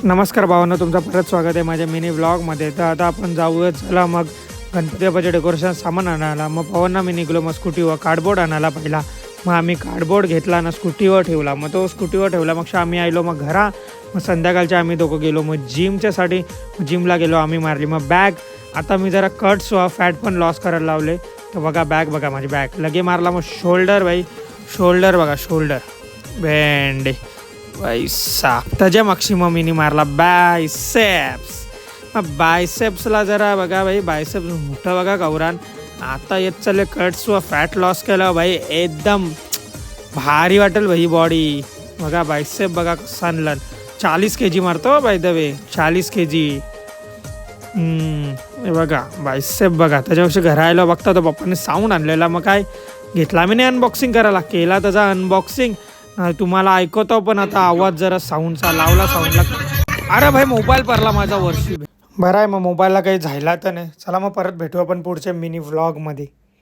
नमस्कार भावांनो, तुमचं परत स्वागत आहे माझ्या मिनी व्लॉगमध्ये. तर आता आपण जाऊया, चला मग गणपती बाप्पाच्या डेकोरेशन सामान आणायला. मग पवनना मी निघलो मग स्कूटीवर कार्डबोर्ड आणायला पहिला. मग आम्ही कार्डबोर्ड घेतला ना, स्कूटीवर ठेवला. मग तो स्कूटीवर ठेवला. मग आम्ही आलो मग घरा. मग संध्याकाळच्या आम्ही दोघं गेलो मग जिमच्यासाठी. जिमला गेलो आम्ही, मारली मग बॅग. आता मी जरा कट्स फॅट पण लॉस करायला लावले. तर बघा बॅग, बघा माझी बॅग लगे मारला. मग शोल्डर भाई, शोल्डर बघा, शोल्डर भेंडे भाई साप. त्याच्या मागशी मग मीनी मारला बायसेप्स. मग बायसेप्सला जरा बघा भाई, बायसेप्स मोठं बघा गौरान. आता येत चालले कट्स व फॅट लॉस केलं भाई, एकदम भारी वाटेल भाई बॉडी. बघा बायसेप बघा कसा आणलं. 40 kg मारतो बाय द वे, 40 kg. हे बघा बायसेप बघा. त्याच्यापेक्षा घरा आलो बघता तो पप्पाने साऊंड आणलेला. मग काय घेतला मी नाही अनबॉक्सिंग करायला, केला त्याचा अनबॉक्सिंग. तुम्हाला ऐकवतो पण आता आवाज जरा साऊंडचा लावला साऊंडला. अरे भाई मोबाईल पडला माझा वर्षी. बरं आहे, मग मोबाईलला काही झाला तर नाही. चला मग परत भेटू आपण पुढच्या मिनी व्लॉगमध्ये.